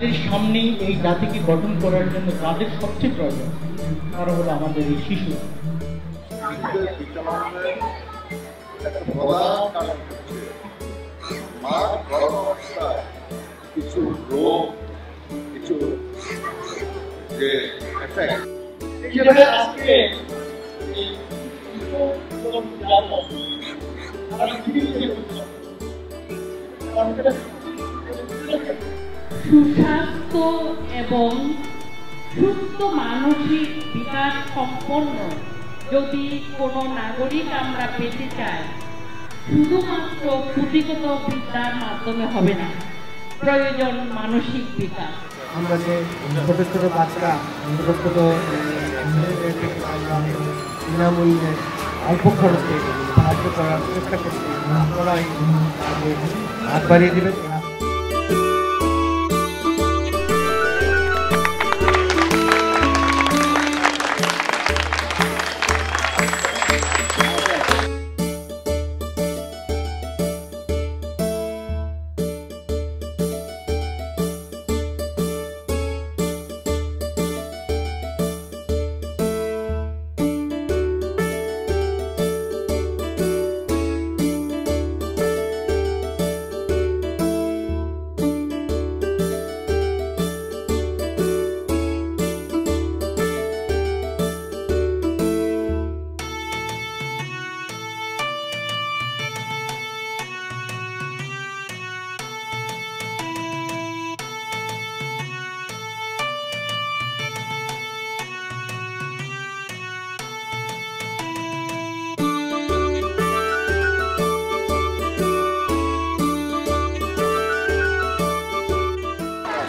এর সামনেই এই জাতিকে গঠন করার জন্য তাদের সবচেয়ে প্রয়োজন, তারা হলো আমাদের এই শিশু। কিছু রোগ, কিছু যে সুস্বাস্থ্য এবং সুস্থ মানসিক বিকাশ সম্পন্ন যদি কোনো নাগরিক আমরা পেতে চাই, শুধুমাত্র পুঁথিগত বিদ্যার মাধ্যমে হবে না, প্রয়োজন মানসিক বিকাশ। আমরা যে ছোট ছোট বাচ্চা বিনামূল্যে অল্প খরচে সাহায্য করার চেষ্টা করছি, আপনারা হাত বাড়িয়ে দেবেন।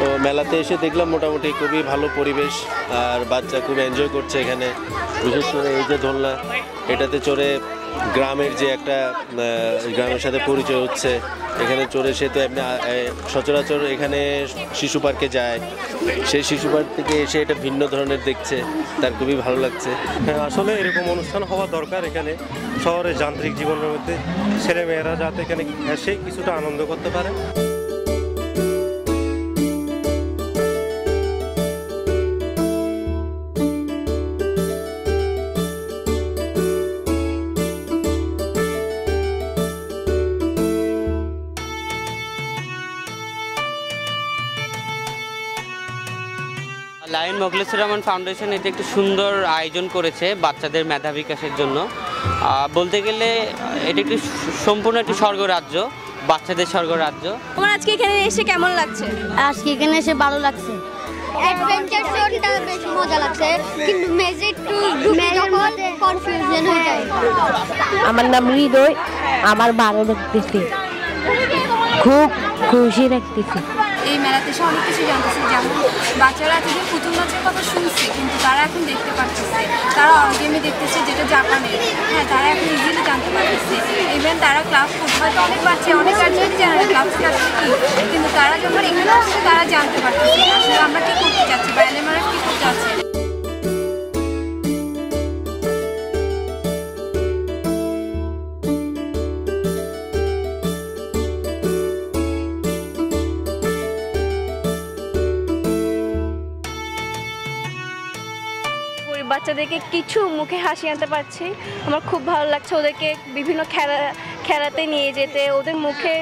তো মেলাতে এসে দেখলাম মোটামুটি খুবই ভালো পরিবেশ, আর বাচ্চা খুব এনজয় করছে এখানে। বিশেষ করে এই যে দোলনা, এটাতে চড়ে গ্রামের যে একটা গ্রামের সাথে পরিচয় হচ্ছে। এখানে চড়ে সে তো এমনি সচরাচর এখানে শিশু পার্কে যায়, সেই শিশু পার্ক থেকে এসে এটা ভিন্ন ধরনের দেখছে, তার খুবই ভালো লাগছে। আসলে এরকম অনুষ্ঠান হওয়া দরকার এখানে শহরের যান্ত্রিক জীবনের মধ্যে ছেলেমেয়েরা যাতে এখানে এসে কিছুটা আনন্দ করতে পারে। লায়ন মোখলেসুর রহমান ফাউন্ডেশন এটা একটু সুন্দর আয়োজন করেছে বাচ্চাদের মেধা বিকাশের জন্য। বলতে গেলে এটা একটি সম্পূর্ণ একটি স্বর্গরাজ্য, বাচ্চাদের স্বর্গরাজ্য। তোমার আজকে এখানে এসে কেমন লাগছে? আজকে এখানে এসে ভালো লাগছে। অ্যাডভেঞ্চার জোনটা বেশ মজা লাগছে, কিন্তু মেজে একটু যখন কনফিউশন হয়ে যায়। আমার নাম হৃদয়, আমার ভালো লাগতেছে, খুব খুশি লাগতেছে। এই মেলাতে সব কিছু জানতেছে, যেমন বাচ্চারা এতদিন পুতুল নাচের কথা শুনছে, কিন্তু তারা এখন দেখতে পারতেছে, তারা অরিগেমি দেখতেছে যেটা জাপানের, হ্যাঁ তারা এখন ইজিলি জানতে পারতেছে। ইভেন তারা ক্লাস করতে, হয়তো অনেক বাচ্চা অনেক গার্জেন জানে না ক্লাস কি, কিন্তু তারা যখন এখানে আসছে তারা জানতে পারতেছে আসলে আমরা কী করতে চাচ্ছি বা এলএমআরএফ কী করতে চাচ্ছে। বাচ্চাদেরকে কিছু মুখে হাসি আনতে পারছি, আমার খুব ভালো লাগছে। ওদেরকে বিভিন্ন খেলাতে নিয়ে যেতে, ওদের মুখে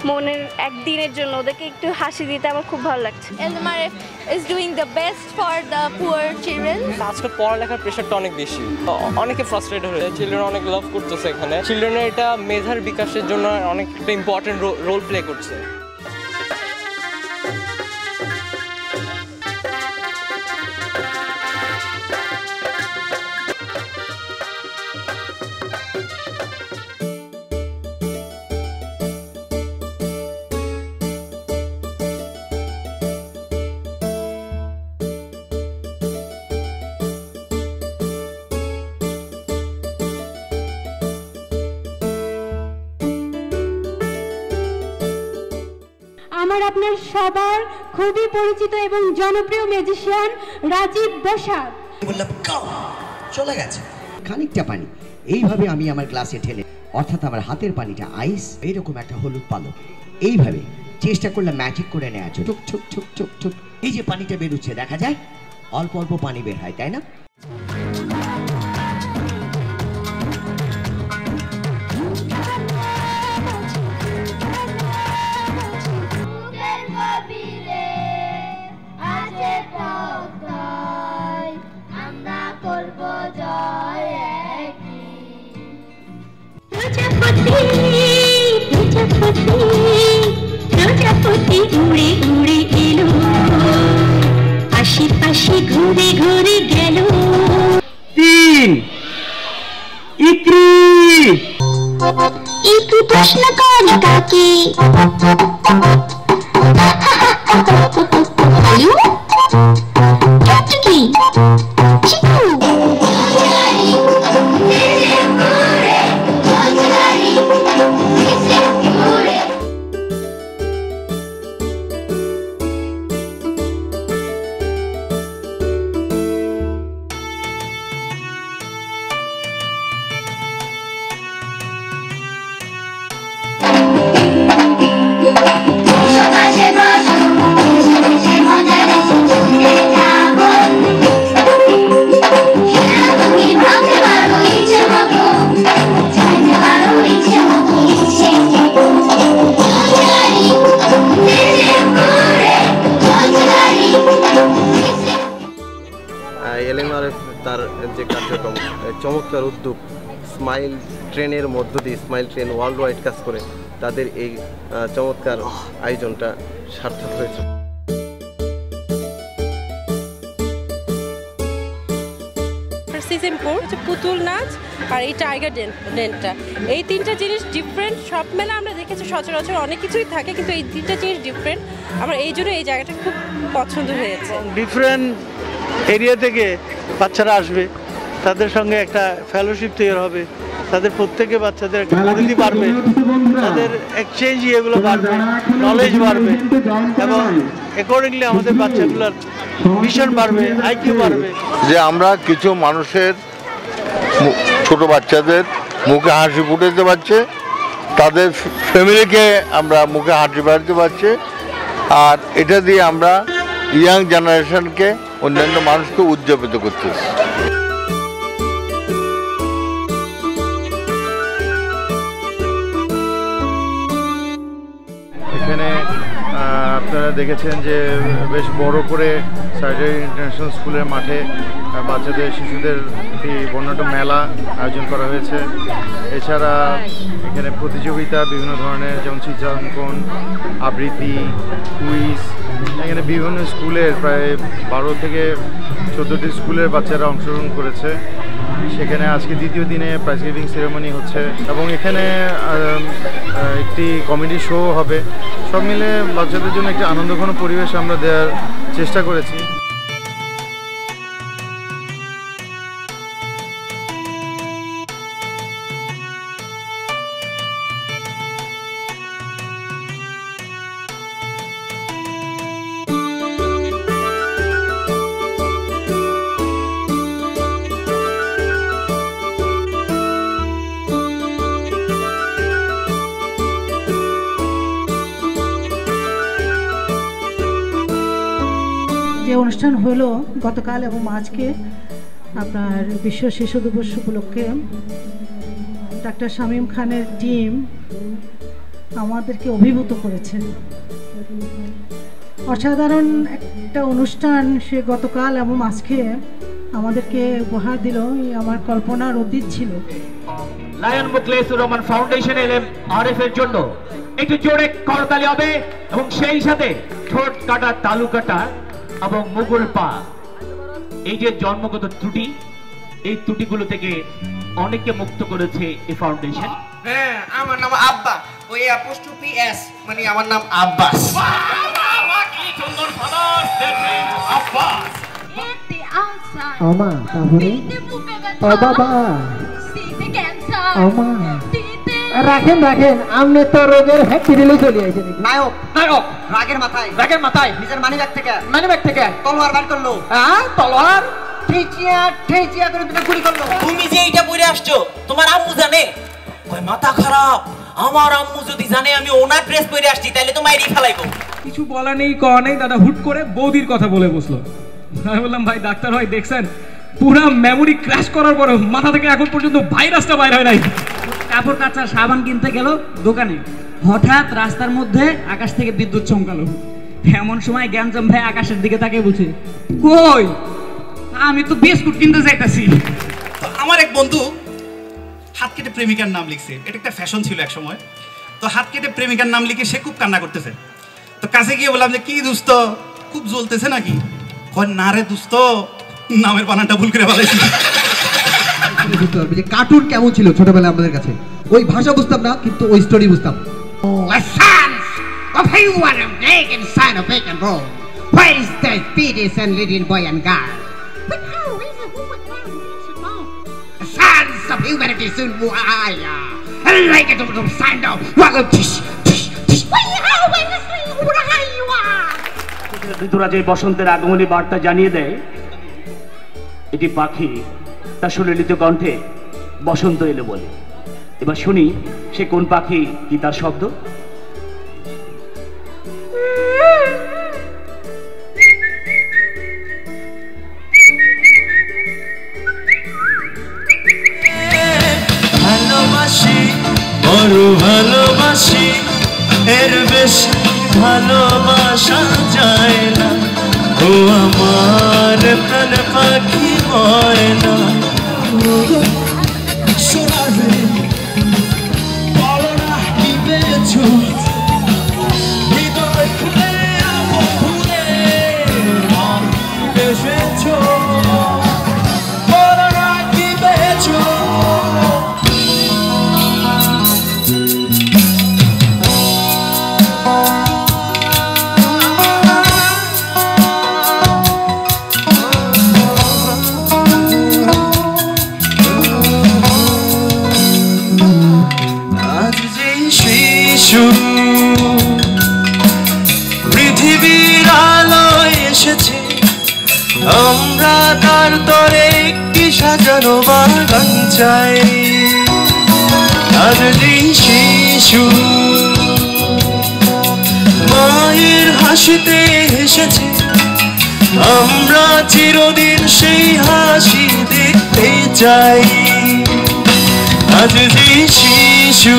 মনের একদিনের জন্য ওদেরকে একটু হাসি দিতে আমার খুব ভালো লাগছে। LMRF is doing the best for the poor children. আজকে পড়ালেখার প্রেশারটা অনেক বেশি, অনেকে ফ্রাস্ট্রেটেড হয়ে যায়। চিলড্রেন অনেক লাভ করতেছে এখানে, চিলড্রেনের এটা মেধার বিকাশের জন্য অনেক একটা ইম্পর্টেন্ট রোল প্লে করছে। আমার আপনার সবার খুবই পরিচিত এবং জনপ্রিয় ম্যাজিশিয়ান রাজীব বসাক। বললাম চলে গেছে খানিকটা পানি, এইভাবে আমি আমার গ্লাসে ঢেলে, অর্থাৎ আমার হাতের পানিটা আইস, এইরকম একটা হলুদ পালক, এইভাবে চেষ্টা করলে ম্যাজিক করে নেওয়া যায়। চুক চুক চুক চুক চুক, এই যে পানিটা বেরোচ্ছে দেখা যায়, অল্প অল্প পানি বের হয়, তাই না? প্রজাপতি উড়ে উড়ে এলো, আশেপাশে ঘুরে ঘুরে গেল। 3 ইকরি একটু প্রশ্ন করি কাকে, হ্যালো কি চিকু তার যে কার্যক্রম, চমৎকার উদ্যোগ, স্মাইল ট্রেনের মধ্য দিয়ে, স্মাইল ট্রেন ওয়ার্ল্ড ওয়াইড কাজ করে, তাদের এই চমৎকার আয়োজনটা সার্থক হয়েছে। সিজন 4 হচ্ছে পুতুল নাচ আর এই টাইগার ডেন্টটা, এই তিনটা জিনিস ডিফারেন্ট। সব মেলা আমরা দেখেছি সচরাচর অনেক কিছুই থাকে, কিন্তু এই তিনটা জিনিস ডিফারেন্ট। আমার এই জন্য এই জায়গাটা খুব পছন্দ হয়েছে। ডিফারেন্ট এরিয়া থেকে বাচ্চারা আসবে, তাদের সঙ্গে একটা ফেলোশিপ তৈরি হবে, তাদের প্রত্যেকে বাচ্চাদের একটা পরিধি বাড়বে, তাদের এক্সচেঞ্জ এগুলো বাড়বে, নলেজ বাড়বে এবং অ্যাকর্ডিংলি আমাদের বাচ্চাগুলোর ভিশন বাড়বে, আইকিউ বাড়বে। যে আমরা কিছু মানুষের ছোট বাচ্চাদের মুখে হাসি ফুটাতে পারছে, তাদের ফ্যামিলিকে আমরা মুখে হাসি ফুটাতে পারছি, আর এটা দিয়ে আমরা ইয়াং জেনারেশনকে, অন্যান্য মানুষকে উদযাপিত করতেছি। এখানে আপনারা দেখেছেন যে বেশ বড় করে সাইডের ইন্টারন্যাশনাল স্কুলের মাঠে বাচ্চাদের শিশুদের একটি বর্ণাঢ্য মেলা আয়োজন করা হয়েছে। এছাড়া এখানে প্রতিযোগিতা বিভিন্ন ধরনের, যেমন চিত্রাঙ্কন, আবৃত্তি, কুইজ, এখানে বিভিন্ন স্কুলের প্রায় 12 থেকে 14টি স্কুলের বাচ্চারা অংশগ্রহণ করেছে। সেখানে আজকে দ্বিতীয় দিনে প্রাইজ গিভিং সেরেমনি হচ্ছে এবং এখানে একটি কমেডি শো হবে। সব মিলে বাচ্চাদের জন্য একটি আনন্দঘন পরিবেশ আমরা দেওয়ার চেষ্টা করেছি। যে অনুষ্ঠান হলো গতকাল এবং আজকে আপনার বিশ্ব শিশু দিবস উপলক্ষে ডাক্তার শামীম খানের টিম আমাদেরকে অভিভূত করেছেন। অসাধারণ একটা অনুষ্ঠান সে গতকাল এবং আজকে আমাদেরকে উপহার দিল, আমার কল্পনার অতীত ছিল। Lion Mukhlesur Rahman foundation LMRF এর জন্য একটু জোরে করতালি হবে এবং সেই সাথে ঠোঁট কাটা, তালু কাটা এবং মুগুর পা, এই যে জন্মগত ত্রুটি, এই ত্রুটিগুলো থেকে অনেককে মুক্ত করেছে এই ফাউন্ডেশন। হ্যাঁ, আমার নাম আব্বা, ওই অ্যাপোস্ট্রফি এস মানে আমার নাম আব্বাস। কি সুন্দর ফাদার্স দেখে আব্বাস। আমা তাহলে ও বাবা আমা রাখেন রাখেন, আপনি তো রোগের হ্যাপিরিলে চলে আইছেন। নায়ক নায়ক রাগের মাথায় নিজের মানিব্যাগ থেকে তলোয়ার বার করলো। হ্যাঁ, তলোয়ার ঠেচিয়া করে দুটো গুলি করলো। তুমি যে এইটা পরে আসছো তোমার আম্মু জানে? কয় মাথা খারাপ, আমার আম্মু যদি জানে আমি ওনার ড্রেস পরে আসছি তাহলে তো মাইরি ফেলাইবো। কিছু বলা নেই কওয়া নেই, দাদা হুট করে বৌদির কথা বলে বসলো। আমি বললাম ভাই ডাক্তার ভাই দেখছেন পুরো মেমোরি ক্র্যাশ করার পরে মাথা থেকে এখন পর্যন্ত ভাইরাসটা বাইর হয় নাই। কাপড় কাচা সাবান কিনতে গেল দোকানে, হঠাৎ রাস্তার মধ্যে আকাশ থেকে বিদ্যুৎ চমকালো। এমন সময় জ্ঞানচম ভাই আকাশের দিকে তাকিয়ে বলছে, কই আমি তো বিস্কুট কিনতে যাইতাছি। আমার এক বন্ধু হাত কেটে প্রেমিকার নাম লিখছে, এটা একটা ফ্যাশন ছিল এক সময়। তো হাত কেটে প্রেমিকার নাম লিখে সে খুব কান্না করতেছে। তো কাছে গিয়ে বললাম যে কি দোস্ত খুব জ্বলতেছে নাকি? কয় না রে দোস্ত, নামের বানানটা ভুল করে ফেলেছি। কার্টুন কেমন ছিল ছোটবেলায় আমাদের কাছে? ওই ভাষা বুঝতাম না কিন্তু ওই স্টোরি বুঝতাম। Of who are a naked son of bacon roll? Where is the speedies and little boy and girl? But how is it who would have should know? The sons of humanity soon will I like it to sign down. Well, tish, tish, tish. ঋতুরা যে বসন্তের আগমনী বার্তা জানিয়ে দেয়, এটি পাখি তার সুললিত কণ্ঠে বসন্ত এলো বলে। এবার শুনি সে কোন পাখি, কি তার শব্দ। ভালোবাসি বড় ভালোবাসি, এর বেশি ভালোবাসা যায় না। ও আমার প্রাণ পাখি ময়না, সোনারে বলো না কি পেয়েছো, হৃদয় খুলে আপন ভুলে এসেছো, বলো না কি পেয়েছো। পৃথিবীর আলোয় এসেছে, আমরা তার তরে একটি সাজানো বাগান চাই। আজ যে শিশু মায়ের হাসিতে হেসেছে, আমরা চিরদিন সেই হাসি দেখতে চাই। আজ যে শিশু